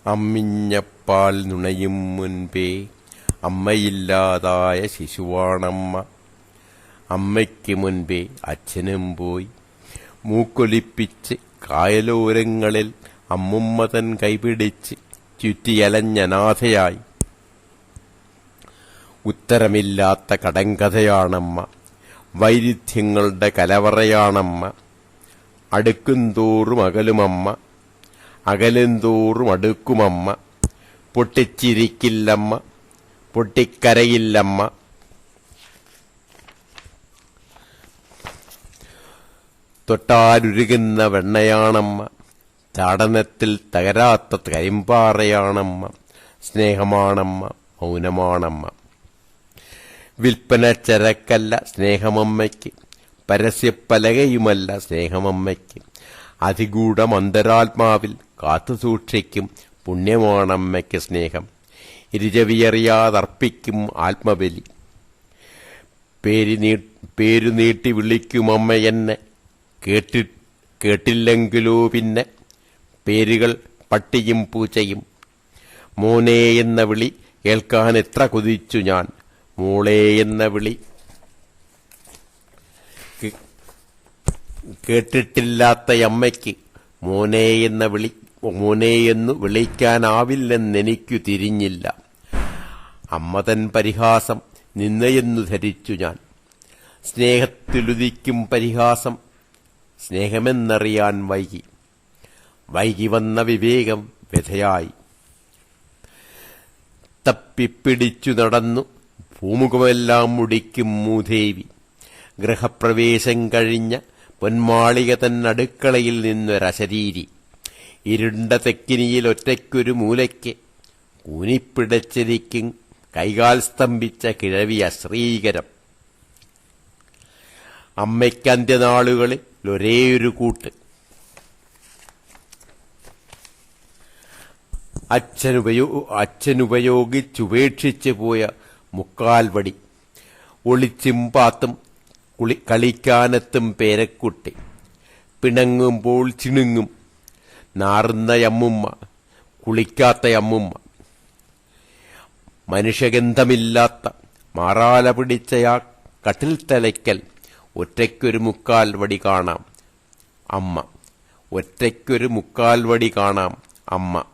അമ്മിഞ്ഞപ്പാൽ നുണയും മുൻപേ അമ്മയില്ലാതായ ശിശുവാണമ്മ. അമ്മയ്ക്ക് മുൻപേ അച്ഛനും പോയി. മൂക്കൊലിപ്പിച്ച് കായലോരങ്ങളിൽ അമ്മുമ്മ തൻ കൈപിടിച്ച് ചുറ്റിയലഞ്ഞനാഥയായി. ഉത്തരമില്ലാത്ത കടങ്കഥയാണമ്മ. വൈരുദ്ധ്യങ്ങളുടെ കലവറയാണമ്മ. അടുക്കുംതോറും അകലുമമ്മ, അകലുംതോറും അടുക്കുമമ്മ. പൊട്ടിച്ചിരിക്കില്ലമ്മ, പൊട്ടിക്കരയില്ലമ്മ. തൊട്ടാലുരുകുന്ന വെണ്ണയാണമ്മ. ചാടനത്തിൽ തകരാത്ത കരിമ്പാറയാണമ്മ. സ്നേഹമാണമ്മ, മൗനമാണമ്മ. വിൽപ്പന ചരക്കല്ല സ്നേഹമമ്മയ്ക്ക്, പരസ്യപ്പലകയുമല്ല സ്നേഹമമ്മയ്ക്ക്. അതിഗൂഢം അന്തരാത്മാവിൽ കാത്തുസൂക്ഷിക്കും പുണ്യമാണമ്മയ്ക്ക് സ്നേഹം. ഇരുചവിയറിയാതർപ്പിക്കും ആത്മബലി. പേരു നീട്ടി വിളിക്കുമമ്മയെന്നെ, കേട്ടില്ലെങ്കിലോ പിന്നെ പേരുകൾ പട്ടിയും പൂച്ചയും. മോനേ എന്ന വിളി കേൾക്കാൻ എത്ര കൊതിച്ചു ഞാൻ. മോളേ എന്ന വിളി കേട്ടിട്ടില്ലാത്തയമ്മയ്ക്ക് മോനെയെന്നു വിളിക്കാനാവില്ലെന്നെനിക്കു തിരിഞ്ഞില്ല. അമ്മതൻ പരിഹാസം നിന്നയെന്നു ധരിച്ചു ഞാൻ. സ്നേഹത്തിലുദിക്കും പരിഹാസം സ്നേഹമെന്നറിയാൻ വൈകി വന്ന വിവേകം വ്യഥയായി. തപ്പിപ്പിടിച്ചു നടന്നു ഭൂമുഖമെല്ലാം മുടിക്കും മൂദേവി. ഗൃഹപ്രവേശം കഴിഞ്ഞ പൊന്മാളിക തന്നടുക്കളയിൽ നിന്നൊരശരീരി. ഇരുണ്ട തെക്കിനിയിൽ ഒറ്റയ്ക്കൊരു മൂലയ്ക്ക് കൂനിപ്പിടച്ചിരിക്കും കൈകാൽ സ്തംഭിച്ച കിഴവി അശ്രീകരം. അമ്മയ്ക്കന്ത്യനാളുകളിൽ ഒരേയൊരു കൂട്ട്. അച്ഛനുപയോഗിച്ചുപേക്ഷിച്ചു പോയ മുക്കാൽവടി. ഒളിച്ചും പാത്തും കളിക്കാനെത്തും പേരക്കുട്ടി. പിണങ്ങുമ്പോൾ ചിണുങ്ങും നാറുന്നയമ്മുമ്മ, കുളിക്കാത്തയമ്മുമ്മ. മനുഷ്യഗന്ധമില്ലാത്ത മാറാല പിടിച്ചയാ കട്ടിൽ തലയ്ക്കൽ ഒറ്റയ്ക്കൊരു മുക്കാൽവടി കാണാം അമ്മ. ഒറ്റയ്ക്കൊരു മുക്കാൽവടി കാണാം അമ്മ.